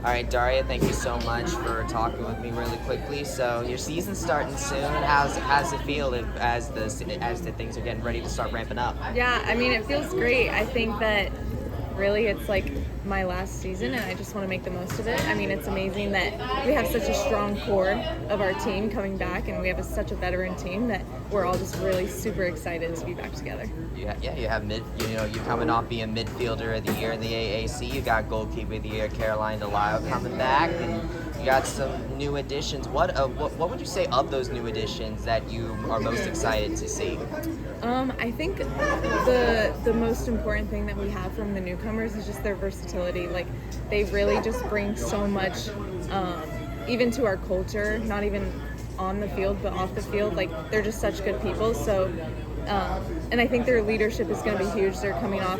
All right, Darya, thank you so much for talking with me really quickly. So your season's starting soon. How's it feel as the things are getting ready to start ramping up? Yeah, I mean, it feels great. I think that really it's like my last season and I just want to make the most of it. I mean, it's amazing that we have such a strong core of our team coming back, and we have such a veteran team that we're all just really super excited to be back together. Yeah, you have you're coming off being midfielder of the year in the AAC. You got goalkeeper of the year, Caroline Delisle, coming back, and you got some new additions. What would you say of those new additions that you are most excited to see? I think the most important thing that we have from the newcomers is just their versatility. Like, they really just bring so much, even to our culture, not even on the field, but off the field. Like, they're just such good people. So, and I think their leadership is going to be huge. They're coming off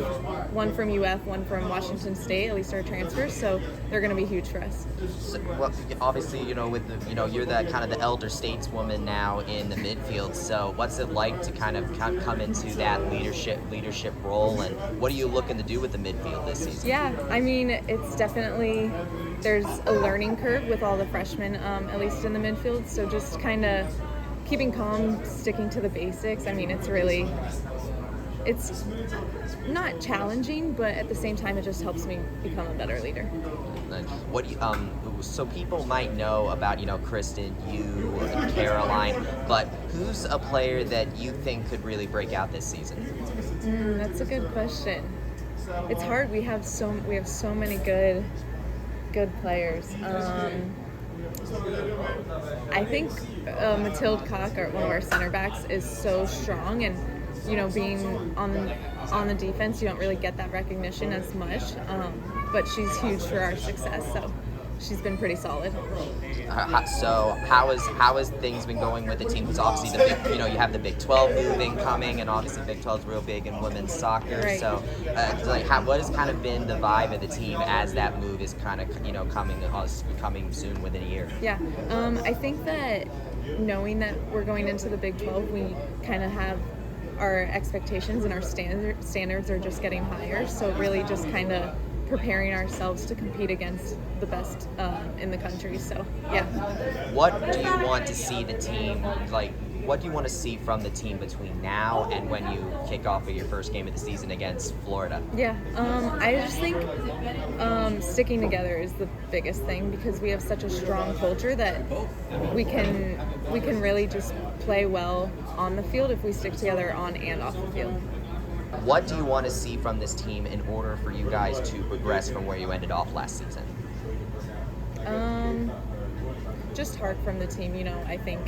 one from UF, one from Washington State, at least our transfers. So they're going to be huge for us. So, well, obviously, you're the kind of the elder stateswoman now in the midfield. So, what's it like to kind of come into that leadership role, and what are you looking to do with the midfield this season? Yeah, I mean, it's definitely, there's a learning curve with all the freshmen, at least in the midfield. So just kind of keeping calm, sticking to the basics. I mean, it's not challenging, but at the same time, it just helps me become a better leader. What do you, so people might know about, Kristen, you, and Caroline, but who's a player that you think could really break out this season? That's a good question. It's hard. We have so many good players. I think Mathilde Koch, one of our center backs, is so strong, and being on the defense, you don't really get that recognition as much. But she's huge for our success, so she's been pretty solid. So how has things been going with the team? Because obviously you have the Big 12 moving coming, and obviously Big 12 is real big in women's soccer. Right. So what has kind of been the vibe of the team as that move is kind of coming soon within a year? Yeah, I think that knowing that we're going into the Big 12, we kind of have our expectations and our standards are just getting higher. So really just kind of preparing ourselves to compete against the best in the country. So, yeah. What do you want to see the team, what do you want to see from the team between now and when you kick off with your first game of the season against Florida? Yeah, I just think sticking together is the biggest thing, because we have such a strong culture that we can really just play well on the field if we stick together on and off the field. What do you want to see from this team in order for you guys to progress from where you ended off last season? Just heart from the team. I think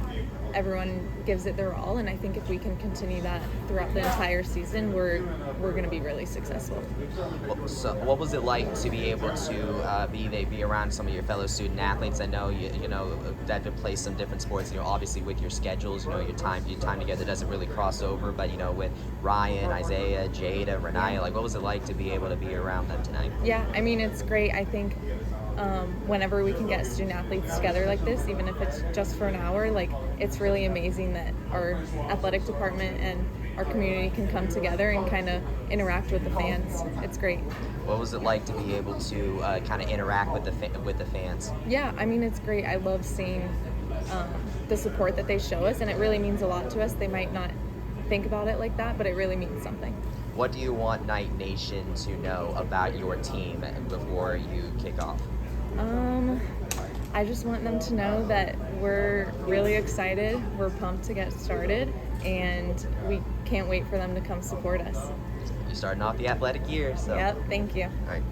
everyone gives it their all, and I think if we can continue that throughout the entire season, we're going to be really successful. So, what was it like to be able to be around some of your fellow student athletes? I know that to play some different sports. Obviously with your schedules, your time together doesn't really cross over. But with Ryan, Isaiah, Jada, Renaya, what was it like to be able to be around them tonight? Yeah, I mean, it's great. I think whenever we can get student athletes together like this, even if it's just for an hour, it's really amazing that our athletic department and our community can come together and kind of interact with the fans. It's great. What was it like to be able to kind of interact with the fans? Yeah, I mean, it's great. I love seeing the support that they show us, and it really means a lot to us. They might not think about it like that, but it really means something. What do you want Knight Nation to know about your team before you kick off? I just want them to know that we're really excited, we're pumped to get started, and we can't wait for them to come support us. You're starting off the athletic year, so. Yep, thank you. All right.